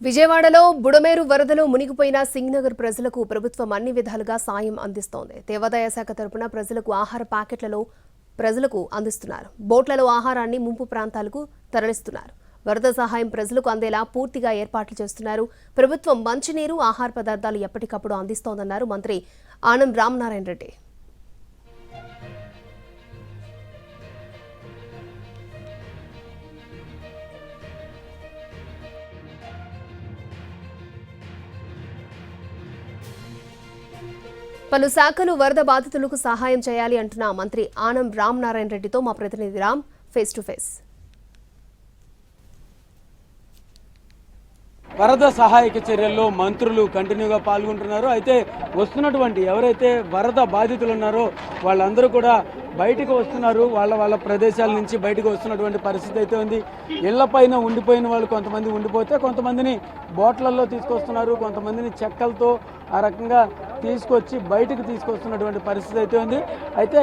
విజయవాడలో బుడమేరు వరదలో మునిగిపోయిన సింగ్నగర్ ప్రజలకు ప్రభుత్వం అన్ని విధాలుగా సాయం అందిస్తోంది. దేవాదాయ శాఖ తరపున ప్రజలకు ఆహార ప్యాకెట్లలో ప్రజలకు అందిస్తున్నారు. బోట్లలో ఆహారాన్ని ముంపు ప్రాంతాలకు తరలిస్తున్నారు. వరద సహాయం ప్రజలకు అందేలా పూర్తిగా ఏర్పాట్లు చేస్తున్నారు. ప్రభుత్వం మంచినీరు, ఆహార పదార్థాలు ఎప్పటికప్పుడు అందిస్తోందన్నారు మంత్రి ఆనం రామనారాయణ రెడ్డి. పలు శాఖలు వరద బాధితులకు సహాయం చేయాలి అంటున్న మంత్రి ఆనం రామనారాయణ రెడ్డితో మా ప్రతినిధి రామ్ ఫేస్ టు ఫేస్. వరద సహాయక చర్యల్లో మంత్రులు కంటిన్యూగా పాల్గొంటున్నారు. అయితే వస్తున్నటువంటి ఎవరైతే వరద బాధితులు ఉన్నారో వాళ్ళందరూ కూడా బయటకు వస్తున్నారు. వాళ్ళ ప్రదేశాల నుంచి బయటకు వస్తున్నటువంటి పరిస్థితి అయితే ఉంది. ఇళ్లపైన ఉండిపోయిన వాళ్ళు కొంతమంది ఉండిపోతే కొంతమందిని బోట్లలో తీసుకొస్తున్నారు. కొంతమందిని చెక్కలతో ఆ రకంగా తీసుకొచ్చి బయటకు తీసుకొస్తున్నటువంటి పరిస్థితి అయితే ఉంది. అయితే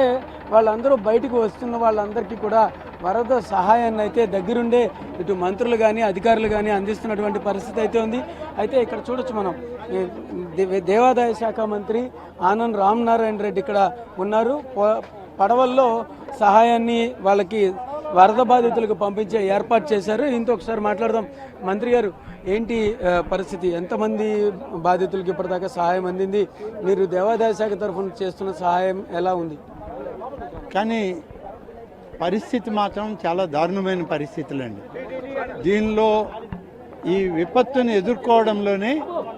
వాళ్ళందరూ బయటకు వస్తున్న వాళ్ళందరికీ కూడా వరద సహాయాన్ని అయితే దగ్గరుండే ఇటు మంత్రులు కానీ అధికారులు కానీ అందిస్తున్నటువంటి పరిస్థితి అయితే ఉంది. అయితే ఇక్కడ చూడొచ్చు మనం దేవాదాయ శాఖ మంత్రి ఆనం రామనారాయణ రెడ్డి ఇక్కడ ఉన్నారు. పడవల్లో సహాయాన్ని వాళ్ళకి వరద బాధితులకు పంపించే ఏర్పాటు చేశారు. దీంతో ఒకసారి మాట్లాడదాం. మంత్రి గారు, ఏంటి పరిస్థితి? ఎంతమంది బాధితులకు ఇప్పటిదాకా సహాయం అందింది? మీరు దేవాదాయ శాఖ తరఫున చేస్తున్న సహాయం ఎలా ఉంది? కానీ పరిస్థితి మాత్రం చాలా దారుణమైన పరిస్థితులండి. దీనిలో ఈ విపత్తుని ఎదుర్కోవడంలోనే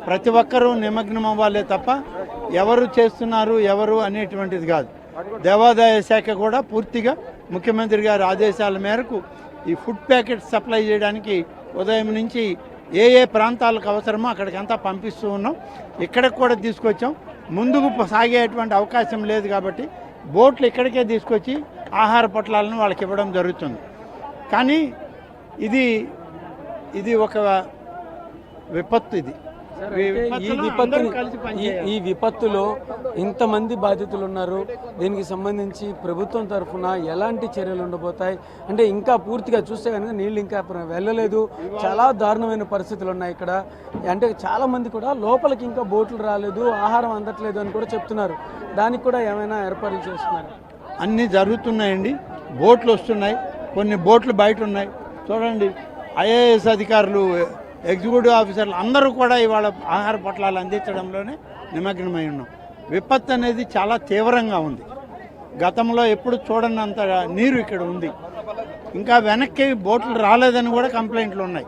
ప్రతి ఒక్కరూ నిమగ్నం అవ్వాలే తప్ప ఎవరు చేస్తున్నారు ఎవరు అనేటువంటిది కాదు. దేవాదాయ శాఖ కూడా పూర్తిగా ముఖ్యమంత్రి గారి ఆదేశాల మేరకు ఈ ఫుడ్ ప్యాకెట్ సప్లై చేయడానికి ఉదయం నుంచి ఏ ప్రాంతాలకు అవసరమో అక్కడికంతా పంపిస్తూ ఉన్నాం. ఇక్కడికి కూడా తీసుకొచ్చాం. ముందుకు సాగేటువంటి అవకాశం లేదు కాబట్టి బోట్లు ఇక్కడికే తీసుకొచ్చి ఆహార పొట్లాలను వాళ్ళకి ఇవ్వడం జరుగుతుంది. కానీ ఇది ఒక విపత్తు. ఈ విపత్తులో ఇంతమంది బాధితులు ఉన్నారు. దీనికి సంబంధించి ప్రభుత్వం తరఫున ఎలాంటి చర్యలు ఉండబోతాయి? అంటే ఇంకా పూర్తిగా చూస్తే కనుక నీళ్ళు ఇంకా వెళ్ళలేదు. చాలా దారుణమైన పరిస్థితులు ఉన్నాయి ఇక్కడ. అంటే చాలా మంది కూడా లోపలికి ఇంకా బోట్లు రాలేదు, ఆహారం అందట్లేదు అని కూడా చెప్తున్నారు. దానికి కూడా ఏమైనా ఏర్పాట్లు చేస్తున్నారు? అన్నీ జరుగుతున్నాయండి. బోట్లు వస్తున్నాయి, కొన్ని బోట్లు బయట ఉన్నాయి. చూడండి, ఐఏఎస్ అధికారులు, ఎగ్జిక్యూటివ్ ఆఫీసర్లు అందరూ కూడా ఇవాళ ఆహార పొట్లాలు అందించడంలోనే నిమగ్నమై ఉన్నాం. విపత్తు అనేది చాలా తీవ్రంగా ఉంది. గతంలో ఎప్పుడు చూడనంత నీరు ఇక్కడ ఉంది. ఇంకా వెనక్కి బోట్లు రాలేదని కూడా కంప్లైంట్లు ఉన్నాయి.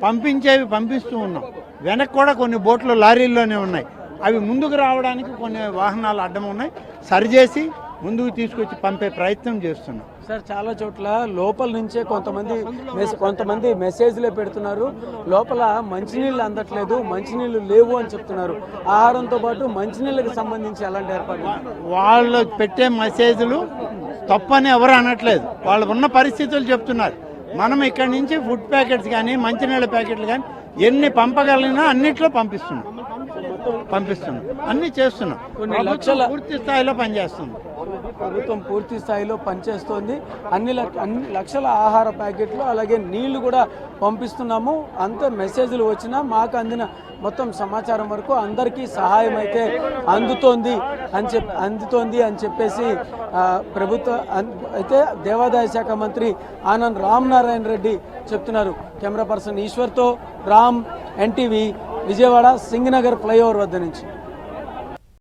పంపించేవి పంపిస్తూ ఉన్నాం. వెనక్కి కూడా కొన్ని బోట్లు లారీల్లోనే ఉన్నాయి. అవి ముందుకు రావడానికి కొన్ని వాహనాలు అడ్డం ఉన్నాయి. సరిచేసి ముందుకు తీసుకొచ్చి పంపే ప్రయత్నం చేస్తున్నాం. సార్, చాలా చోట్ల లోపల నుంచే కొంతమంది మెసేజ్లే పెడుతున్నారు. లోపల మంచినీళ్ళు అందట్లేదు, మంచినీళ్ళు లేవు అని చెప్తున్నారు. ఆహారంతో పాటు మంచినీళ్ళకి సంబంధించి ఎలాంటి ఏర్పాట్లు? వాళ్ళు పెట్టే మెసేజ్లు తప్పని ఎవరు అనట్లేదు. వాళ్ళు ఉన్న పరిస్థితులు చెప్తున్నారు. మనం ఇక్కడి నుంచి ఫుడ్ ప్యాకెట్స్ కానీ మంచినీళ్ళ ప్యాకెట్లు కానీ ఎన్ని పంపగలిగినా అన్నిట్లో పంపిస్తున్నాం, అన్ని చేస్తున్నాం. కొన్ని లక్షల పూర్తి స్థాయిలో పనిచేస్తుంది. ప్రభుత్వం పూర్తి స్థాయిలో పనిచేస్తోంది. అన్ని లక్షల ఆహార ప్యాకెట్లు అలాగే నీళ్లు కూడా పంపిస్తున్నాము. అంత మెసేజ్లు వచ్చినా మాకు అందిన మొత్తం సమాచారం వరకు అందరికీ సహాయం అయితే అందుతోంది అని చెప్పేసి ప్రభుత్వ అయితే దేవాదాయ శాఖ మంత్రి ఆనం రామనారాయణ రెడ్డి చెప్తున్నారు. కెమెరా పర్సన్ ఈశ్వర్తో రామ్, ఎన్టీవీ, విజయవాడ సింగనగర్ ఫ్లైఓవర్ వద్ద నుంచి.